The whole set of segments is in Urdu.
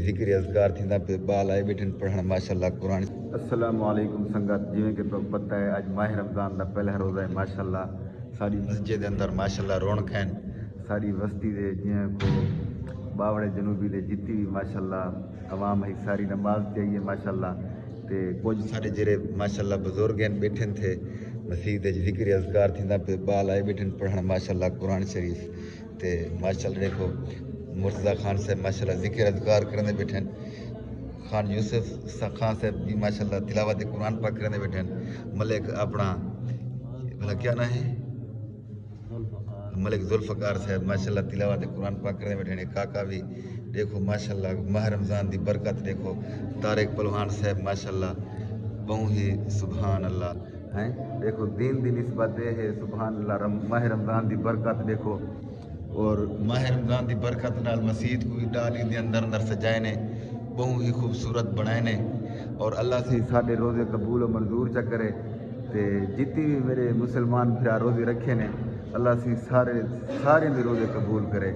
ذکر اذکار تھیندا پہ بال آئے بیٹھن پڑھن ماشاءاللہ قرآن. السلام علیکم سنگت. جویں کہ تو پتہ ہے اج ماہ رمضان دا پہلا روزہ ہے ماشاءاللہ. ساری مسجد دے اندر ماشاءاللہ رونق ہیں. ساری بستی دے جیاں کو باوڑے جنوبی دے جتنی بھی ماشاءاللہ عوام ہے ساری نماز چاہیے ماشاءاللہ. تے کچھ سارے جڑے ماشاءاللہ بزرگ ہیں بیٹھن تھے مسجد وچ ذکر اذکار تھیندا پہ بال آئے بیٹھن پڑھن ماشاءاللہ قرآن شریف. تے ماشاءاللہ دیکھو مرتضی خان صاحب ماشاءاللہ ذکر اذکار کرنے بیٹھن. خان یوسف خان صاحب بھی ماشاءاللہ تلاوت قرآن پاک کرنے بیٹھن. ملک اپنا بھلا کیا نام ہے ملک ذوالفقار صاحب ماشاءاللہ تلاوت قرآن پاک کرنے بیٹھے. کاکا بھی دیکھو ماشاءاللہ ماہ رمضان دی برکت دیکھو. طارق پلوان صاحب ماشاءاللہ بہوں ہی سبحان اللہ ہیں. دیکھو دین دی نسبت ہے سبحان اللہ. ماہ رمضان دی برکت دیکھو. اور ماہ رمضان دی برکت نال مسجد کو بھی ڈالی دے اندر سجائے نے بہوں ہی خوبصورت بنائے نے. اور اللہ سے سارے روزے قبول و منظور چا کرے. تے جتنی بھی میرے مسلمان بھرا روزے رکھے نے اللہ سے سارے بھی روزے قبول کرے.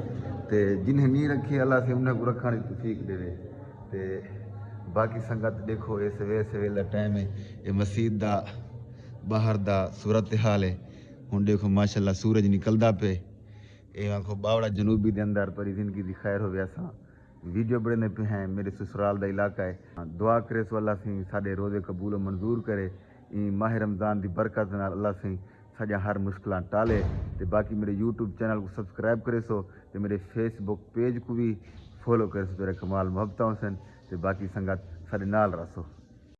تے جنہیں نہیں رکھے اللہ سے انہیں کو رکھنے کی توفیق دے. تے باقی سنگت دیکھو یہ سویلا ٹائم ہے. یہ مسجد دا باہر دا صورتحال ہے. ہن دیکھو ماشاءاللہ سورج نکلدا پہ. یہ آنکھو باوڑا جنوبی دے اندر پری زندگی دی خیر ہو گیا سا. ویڈیو بڑھنے پہ ہیں میرے سسرال دا علاقہ ہے. دعا کرے سو اللہ سے سارے روزے قبول و منظور کرے. ماہ رمضان دی برکت نال اللہ سے سجا ہر مشکلات ٹالے. تے باقی میرے یوٹیوب چینل کو سبسکرائب کرے سو. تے میرے فیس بک پیج کو بھی فالو کرے سو. تیرے کمال محبتوں سن. تے باقی سنگت سارے نال رسو.